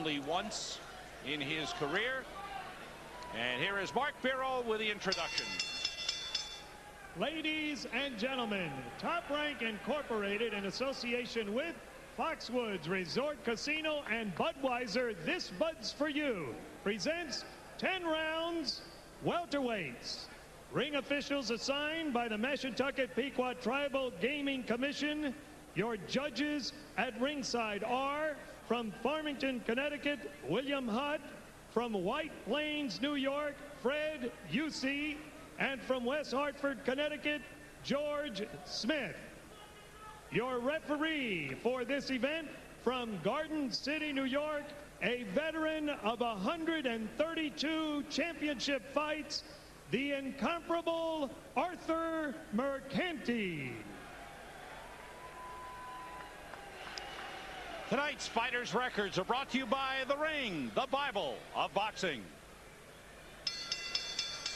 only once in his career. And here is Mark Biro with the introduction. Ladies and gentlemen, Top Rank Incorporated, in association with Foxwoods Resort Casino and Budweiser, This Bud's for You, presents 10 rounds welterweights. Ring officials assigned by the Mashantucket Pequot Tribal Gaming Commission. Your judges at ringside are from Farmington, Connecticut, William Hutt, from White Plains, New York, Fred UC, and from West Hartford, Connecticut, George Smith. Your referee for this event from Garden City, New York, a veteran of 132 championship fights, the incomparable Arthur Mercanti. Tonight's fighters' records are brought to you by The Ring, the Bible of boxing.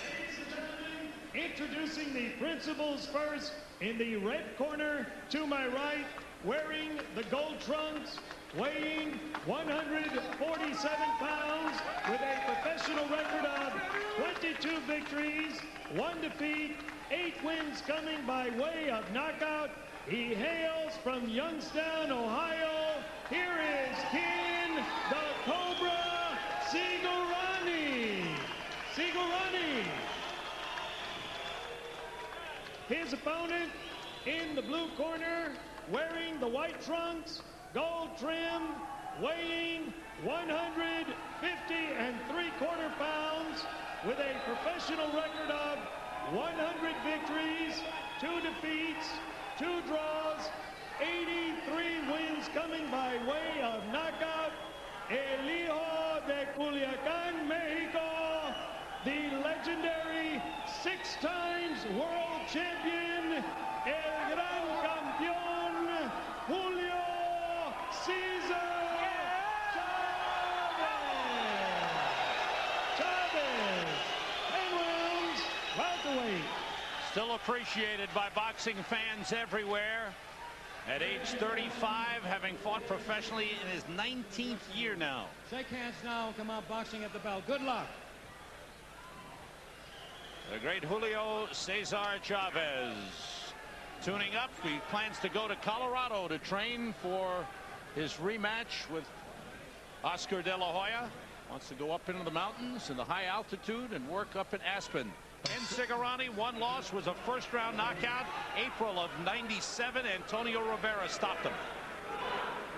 Ladies and gentlemen, introducing the principals first. In the red corner to my right, wearing the gold trunks, weighing 147 pounds, with a professional record of 22 victories, 1 defeat, 8 wins coming by way of knockout. He hails from Youngstown, Ohio. Here is King the Cobra Sigurani. Sigurani. His opponent in the blue corner, wearing the white trunks, gold trim, weighing 150 pounds, with a professional record of 100 victories, 2 defeats, 2 draws, 83 wins coming by way of knockout. El Hijo de Culiacán, Mexico, the legendary 6 times world champion, el gran campeón, Julio Cesar Chavez. 10 rounds, welterweight. Still appreciated by boxing fans everywhere. At age 35, having fought professionally in his 19th year now. Shake hands now. Come out boxing at the bell. Good luck. The great Julio Cesar Chavez tuning up. He plans to go to Colorado to train for his rematch with Oscar De La Hoya. Wants to go up into the mountains in the high altitude and work up in Aspen. Ken Sigurani, 1 loss, was a first-round knockout. April of '97, Antonio Rivera stopped him.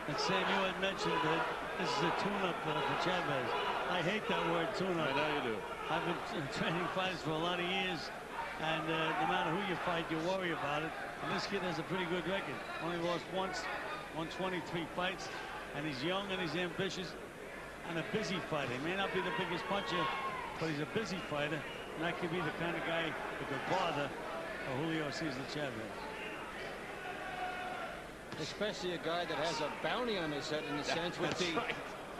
And Sam, you had mentioned that this is a tune-up for Chavez. I hate that word, tune-up. I know you do. I've been training fighters for a lot of years, and no matter who you fight, you worry about it. And this kid has a pretty good record. Only lost once, won 23 fights, and he's young and he's ambitious and a busy fighter. He may not be the biggest puncher, but he's a busy fighter. And that could be the kind of guy that could bother Julio Cesar Chavez. Especially a guy that has a bounty on his head, in a sense, with the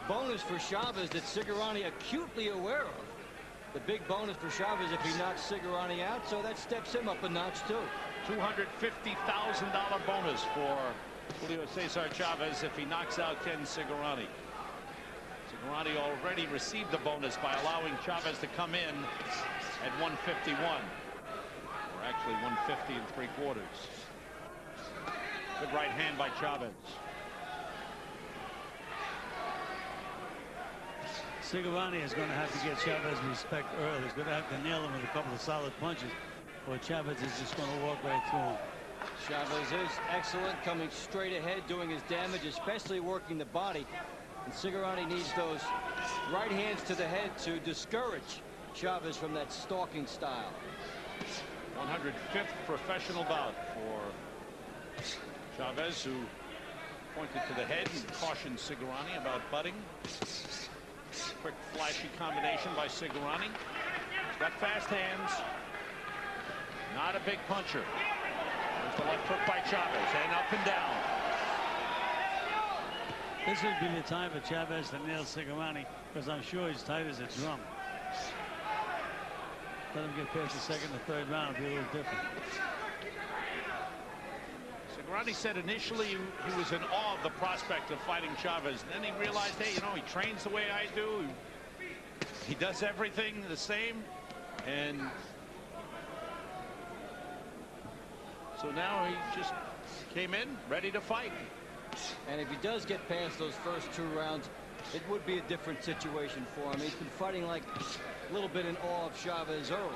bonus for Chavez that Sigurani acutely aware of. The big bonus for Chavez if he knocks Sigurani out, so that steps him up a notch too. $250,000 bonus for Julio Cesar Chavez if he knocks out Ken Sigurani. Sigurani already received the bonus by allowing Chavez to come in at 151, or actually 150 3/4. Good right hand by Chavez. Sigurani is going to have to get Chavez respect early. He's going to have to nail him with a couple of solid punches, or Chavez is just going to walk right through him. Chavez is excellent, coming straight ahead, doing his damage, especially working the body. And Sigurani needs those right hands to the head to discourage Chavez from that stalking style. 105th professional bout for Chavez, who pointed to the head and cautioned Sigurani about butting. Quick flashy combination by Sigurani. He's got fast hands. Not a big puncher. There's the left hook by Chavez, and up and down. This would be the time for Chavez to nail Sigurani, because I'm sure he's tight as a drum. Let him get past the second or third round, it'll be a little different. Sigurani said initially he was in awe of the prospect of fighting Chavez. And then he realized, hey, you know, he trains the way I do. He does everything the same. And so now he just came in ready to fight. And if he does get past those first 2 rounds, it would be a different situation for him. He's been fighting like a little bit in awe of Chavez early.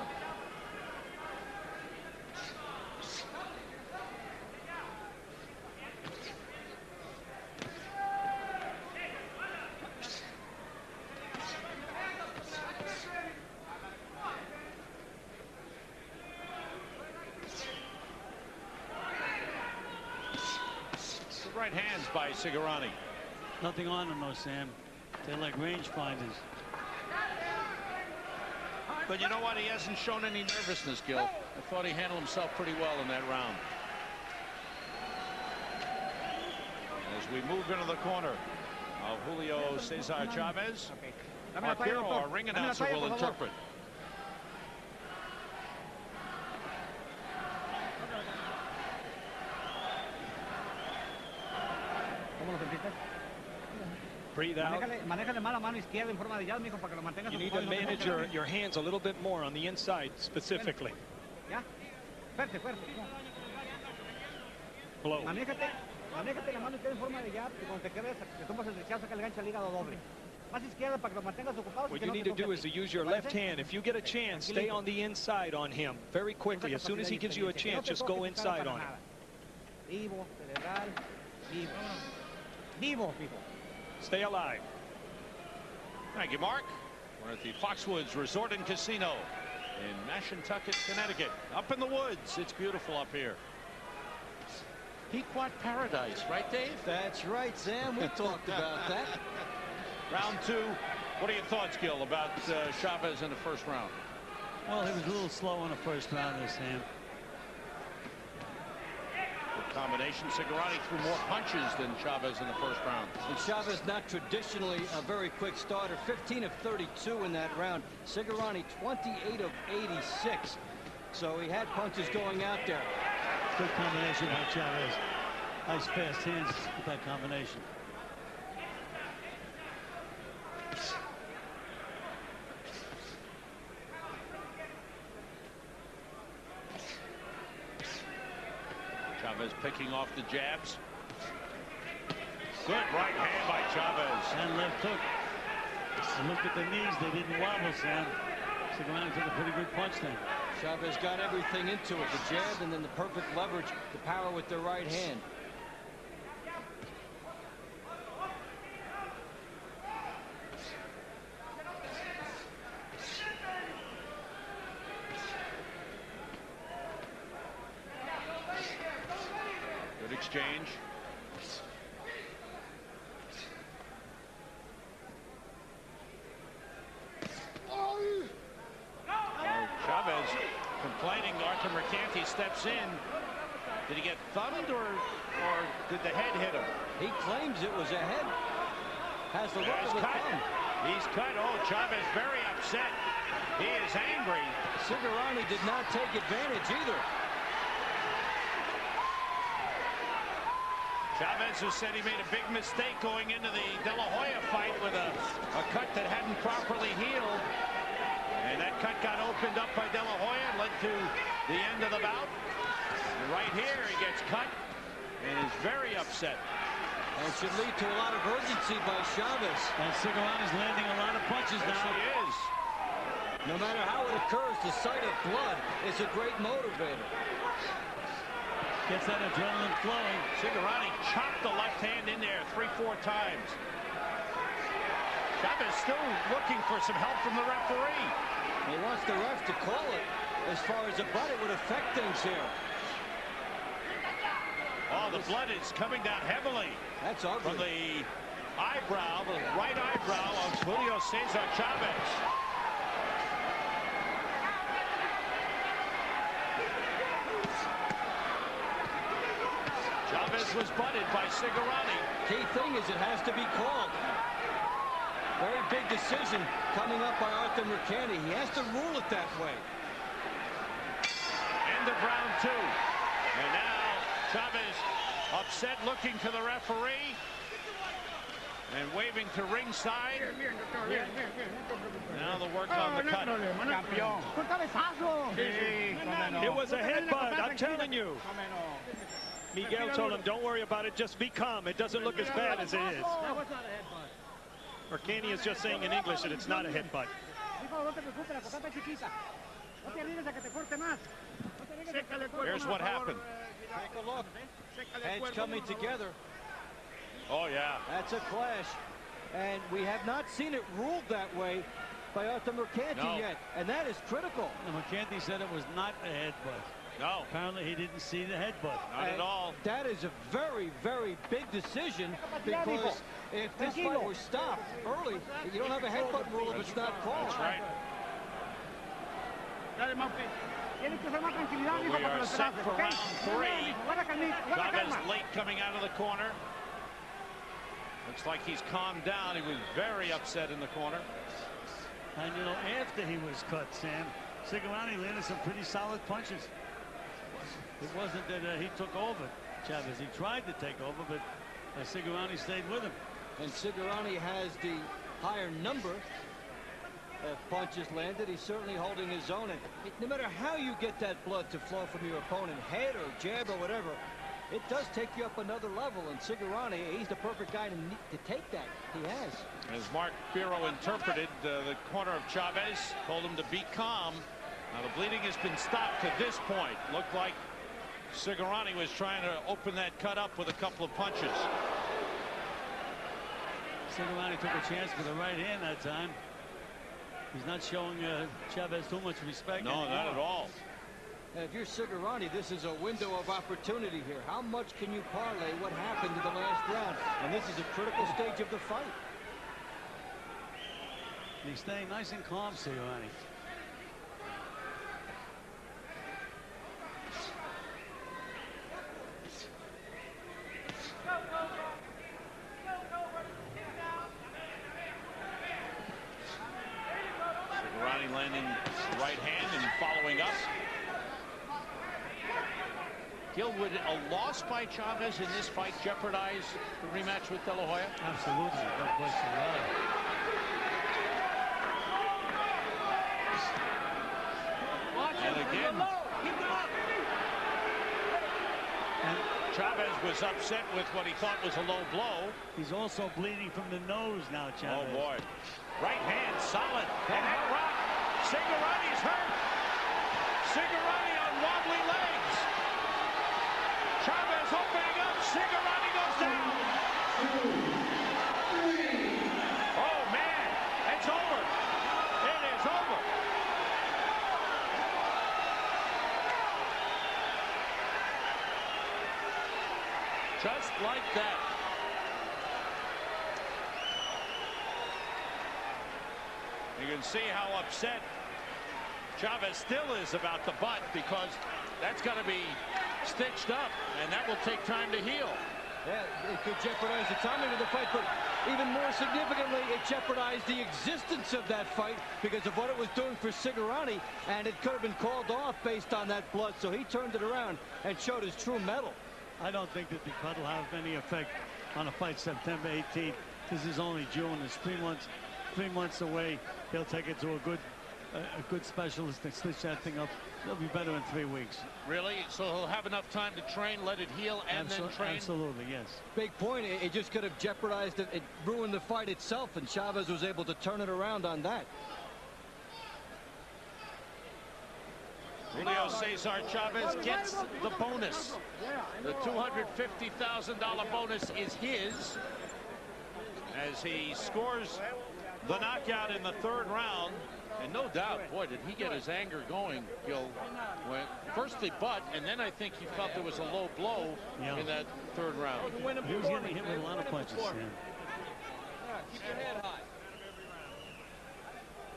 Right hands by Sigurani. Nothing on them, though, Sam. They're like range finders. But you know what? He hasn't shown any nervousness, Gil. I thought he handled himself pretty well in that round. As we move into the corner of Julio Cesar Chavez, up here, our ring announcer will interpret. Breathe out. You need to manage your hands a little bit more on the inside specifically. Blow. Manéjate la mano izquierda en forma de jab, y cuando te quedes, que tomas el rechazo, saca el gancho al hígado doble. Más izquierda para que lo mantengas ocupado. What you need to do is to use your left hand. If you get a chance, stay on the inside on him very quickly. As soon as he gives you a chance, just go inside on him. Vivo, cerebral, vivo. Vivo, vivo. Stay alive. Thank you, Mark. We're at the Foxwoods Resort and Casino in Mashantucket, Connecticut. Up in the woods. It's beautiful up here. Pequot Paradise, right, Dave? That's right, Sam. We talked about that. Round 2. What are your thoughts, Gil, about Chavez in the first round? Well, he was a little slow in the first round there, Sam. Good combination. Sigurani threw more punches than Chavez in the first round. And Chavez not traditionally a very quick starter. 15 of 32 in that round. Sigurani 28 of 86. So he had punches going out there. Good combination by Chavez. Nice fast hands with that combination. Chavez picking off the jabs. Good right hand by Chavez. And left hook. And look at the knees. They didn't wobble, Sam. Sigurani took a pretty good punch then. Chavez got everything into it. The jab and then the perfect leverage, the power with the right hand. Good exchange. Chavez complaining. Arthur Mercanti steps in. Did he get thumbed or did the head hit him? He claims it was a head. Has the look He's of a cut. thumb. He's cut. Oh, Chavez very upset. He is angry. Sigurani did not take advantage either. Chavez, who said he made a big mistake going into the De La Hoya fight with a cut that hadn't properly healed. And that cut got opened up by De La Hoya and led to the end of the bout. And right here, he gets cut and is very upset. And it should lead to a lot of urgency by Chavez. And Sigurani's landing a lot of punches Yes, now. he is. No matter how it occurs, the sight of blood is a great motivator. Gets that adrenaline flowing. Sigurani chopped the left hand in there 3-4 times. Chavez still looking for some help from the referee. He wants the ref to call it. As far as the blood, it would affect things here. Oh, the blood is coming down heavily. That's ugly. From the eyebrow, the right eyebrow of Julio Cesar Chavez. Chavez was butted by Sigurani. Key thing is it has to be called. Very big decision coming up by Arthur Mercanti. He has to rule it that way. End of round 2. And now Chavez Upset, looking to the referee and waving to ringside. Now the work on the cut. It was a headbutt, I'm telling you. Miguel told him, don't worry about it, just be calm. It doesn't look as bad as it is. Urquini is just saying in English that it's not a headbutt. Here's what happened. Take a look. Heads coming together. Oh, yeah. That's a clash. And we have not seen it ruled that way by Arthur Mercanti yet. And that is critical. Mercanti said it was not a headbutt. No. Apparently he didn't see the headbutt. Not at all. That is a very, very big decision, because if this fight were stopped early, you don't have a headbutt rule if it's not called. That's right. We are set for round 3. Chavez late coming out of the corner. Looks like he's calmed down. He was very upset in the corner. And, you know, after he was cut, Sam, Sigurani landed some pretty solid punches. It wasn't that he took over Chavez. He tried to take over, but Sigurani stayed with him. And Sigurani has the higher number of punches landed. He's certainly holding his own. And no matter how you get that blood to flow from your opponent, head or jab or whatever, it does take you up another level. And Sigurani, he's the perfect guy to take that. He has. As Mark Biro interpreted the corner of Chavez, told him to be calm. Now the bleeding has been stopped to this point. Looked like Sigurani was trying to open that cut up with a couple of punches. Sigurani took a chance with the right hand that time. He's not showing Chavez too much respect. No, anymore. not at all. And if you're Sigurani, this is a window of opportunity here. How much can you parlay what happened in the last round? And this is a critical stage of the fight. And he's staying nice and calm, Sigurani. Sigurani landing right hand and following up. Gil, would a loss by Chavez in this fight jeopardize the rematch with De La Hoya? Absolutely, no question about it. And again, Chavez was upset with what he thought was a low blow. He's also bleeding from the nose now, Chavez. Oh, boy. Right hand, solid. And that rock. Sigurani's hurt. Sigurani on wobbly legs. Chavez opening up. Sigurani goes down. Oh, man. It's over. It is over. Just like that. You can see how upset Chavez still is about the butt, because that's got to be stitched up, and that will take time to heal. Yeah, it could jeopardize the timing of the fight, but even more significantly, it jeopardized the existence of that fight because of what it was doing for Sigurani, and it could have been called off based on that blood, so he turned it around and showed his true mettle. I don't think that the cut will have any effect on a fight September 18th. This is only June. It's 3 months away. He'll take it to a good specialist to stitch that thing up. He'll be better in 3 weeks. Really? So he'll have enough time to train, let it heal, and then train? Absolutely, yes. Big point. It just could have jeopardized it. It ruined the fight itself, and Chavez was able to turn it around on that. Julio Cesar Chavez gets the bonus. The $250,000 bonus is his as he scores the knockout in the 3rd round. And no doubt, boy, did he get his anger going, Gil. First the butt, and then I think he felt there was a low blow in that 3rd round. He was getting hit with a lot of punches. Yeah. Keep your head high.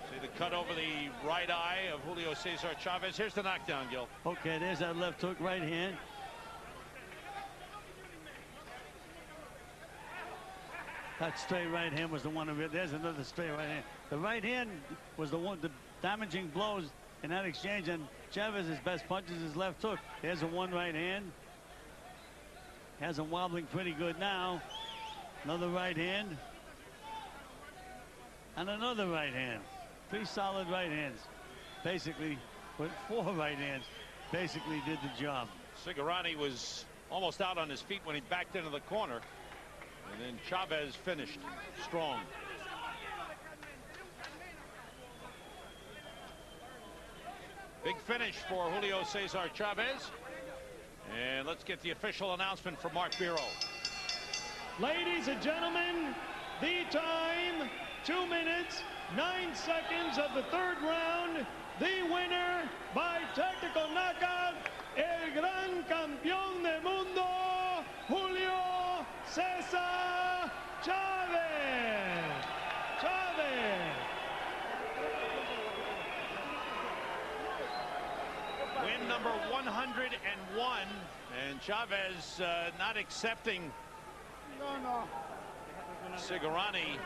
See the cut over the right eye of Julio Cesar Chavez. Here's the knockdown, Gil. Okay, there's that left hook, right hand. That straight right hand was the one of it. There's another straight right hand. The right hand was the damaging blows in that exchange, and Chavez's best punch is his left hook. There's a one right hand. Has him wobbling pretty good now. Another right hand. And another right hand. 3 solid right hands. Basically, with 4 right hands, basically did the job. Sigurani was almost out on his feet when he backed into the corner. And then Chavez finished strong. Big finish for Julio Cesar Chavez. And let's get the official announcement from Mark Biro. Ladies and gentlemen, the time, 2 minutes, 9 seconds of the 3rd round. The winner by technical knockout, el gran campeón del mundo, Julio Cesar Chavez. Win number 101, and Chavez not accepting Sigurani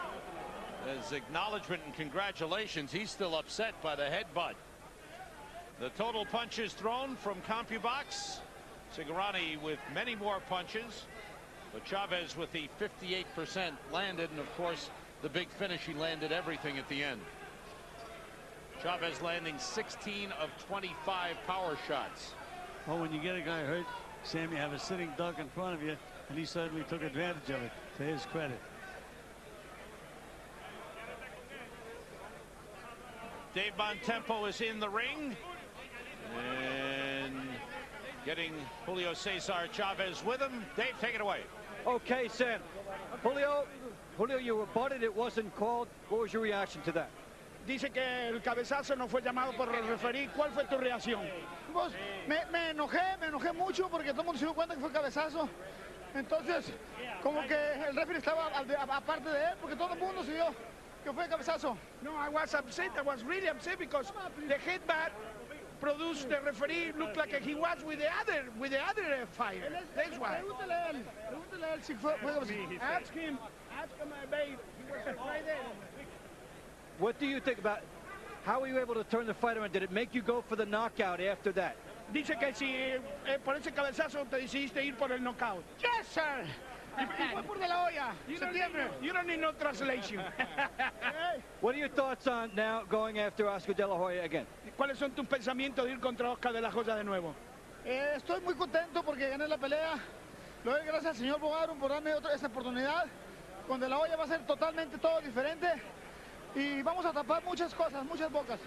as acknowledgement and congratulations. He's still upset by the headbutt. The total punches thrown from CompuBox. Sigurani with many more punches, but Chavez with the 58% landed, and of course the big finish, he landed everything at the end. Chavez landing 16 of 25 power shots. Well, when you get a guy hurt, Sam, you have a sitting duck in front of you, and he certainly took advantage of it, to his credit. Dave Bontempo is in the ring and getting Julio Cesar Chavez with him. Dave, take it away. Okay, Sam. Julio, you were butted. It wasn't called. What was your reaction to that? Dice que el cabezazo no fue llamado por el referí. ¿Cuál fue tu reacción? Pues me enojé mucho porque todo el mundo se dio cuenta que fue cabezazo. Entonces, como que el referee estaba aparte de él porque todo el mundo se dio que fue cabezazo. No, I was upset. I was really upset because the headbutt produced the referee looked like he was with the other fighter. That's why. Pregúntele a él si fue cabezazo. Ask him, my babe. He was right there. What do you think about how were you able to turn the fight around? Did it make you go for the knockout after that? Dice que si por ese cabezazo te decidiste ir por el knockout. Yes, sir. Y fue por de la olla. You don't need no translation. What are your thoughts on now going after Oscar De La Hoya again? ¿Cuáles son tus pensamientos de ir contra Oscar De La Hoya de nuevo? Estoy muy contento porque gané la pelea. Le doy gracias al señor Bogarum por darme esta oportunidad. Con De La Hoya va a ser totalmente todo diferente. Y vamos a tapar muchas cosas, muchas bocas.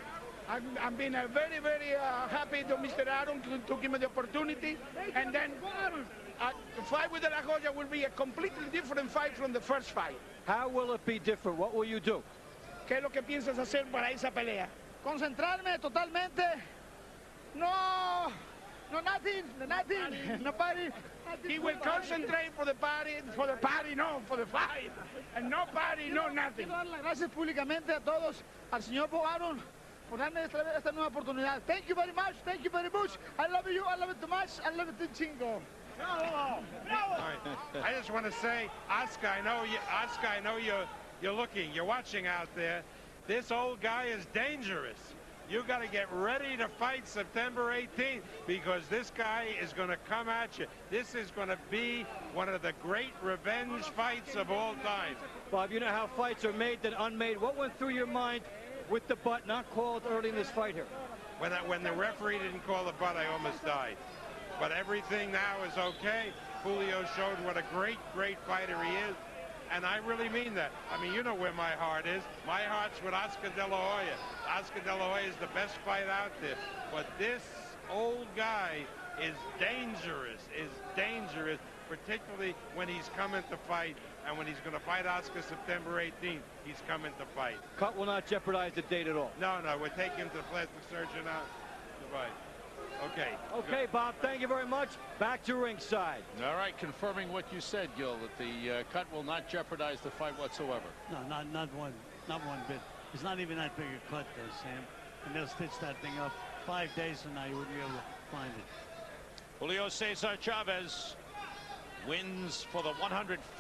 I'm being very, very happy to Mr. Aaron to give me the opportunity. And then the fight with De La Hoya will be a completely different fight from the first fight. How will it be different? What will you do? ¿Qué es lo que piensas hacer para esa pelea? Concentrarme totalmente. No, nothing. Nobody. He will concentrate for the fight, and no party, no nothing. Quiero dar las gracias públicamente a todos, al señor Bogarum, por darme esta nueva oportunidad. Thank you very much. I love you. I love it too much. I love it too chingo. All right. I just want to say, Oscar, I know you're watching out there. This old guy is dangerous. You got to get ready to fight September 18th because this guy is going to come at you. This is going to be one of the great revenge fights of all time. Bob, you know how fights are made than unmade. What went through your mind with the butt not called early in this fight here? When the referee didn't call the butt, I almost died. But everything now is okay. Julio showed what a great fighter he is. And I really mean that. I mean, you know where my heart is. My heart's with Oscar De La Hoya. Oscar De La Hoya is the best fight out there. But this old guy is dangerous, particularly when he's coming to fight. And when he's going to fight Oscar September 18th, he's coming to fight. Cut will not jeopardize the date at all. No, we're taking him to the plastic surgeon now. Goodbye. Okay, Bob, thank you very much. Back to ringside. All right, confirming what you said, Gil, that the cut will not jeopardize the fight whatsoever. No, not one bit. It's not even that big a cut, though, Sam. And they'll stitch that thing up. 5 days from now, you wouldn't be able to find it. Julio Cesar Chavez wins for the 101st